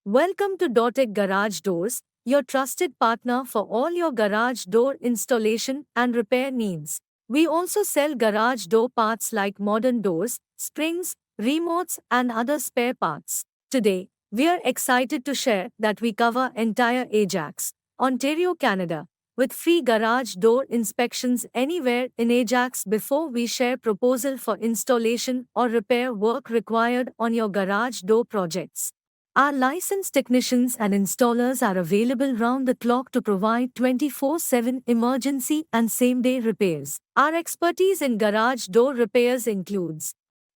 Welcome to Dotek Garage Doors, your trusted partner for all your garage door installation and repair needs. We also sell garage door parts like modern doors, springs, remotes, and other spare parts. Today, we are excited to share that we cover entire Ajax, Ontario, Canada, with free garage door inspections anywhere in Ajax before we share proposal for installation or repair work required on your garage door projects. Our licensed technicians and installers are available round the clock to provide 24/7 emergency and same-day repairs. Our expertise in garage door repairs includes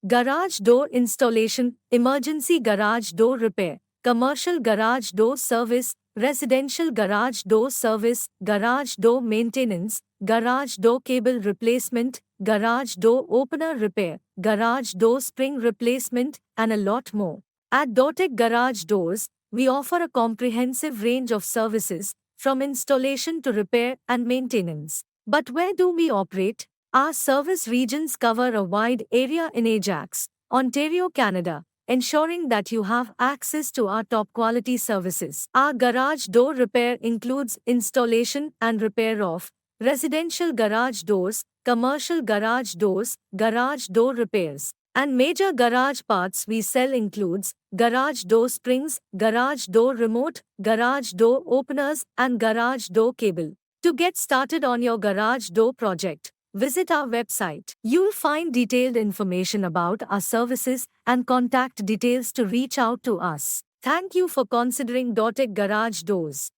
garage door installation, emergency garage door repair, commercial garage door service, residential garage door service, garage door maintenance, garage door cable replacement, garage door opener repair, garage door spring replacement, and a lot more. At Dotek Garage Doors, we offer a comprehensive range of services, from installation to repair and maintenance. But where do we operate? Our service regions cover a wide area in Ajax, Ontario, Canada, ensuring that you have access to our top quality services. Our garage door repair includes installation and repair of residential garage doors, commercial garage doors, garage door repairs, and major garage parts we sell includes garage door springs, garage door remote, garage door openers, and garage door cable. To get started on your garage door project, visit our website. You'll find detailed information about our services and contact details to reach out to us. Thank you for considering Dotek Garage Doors.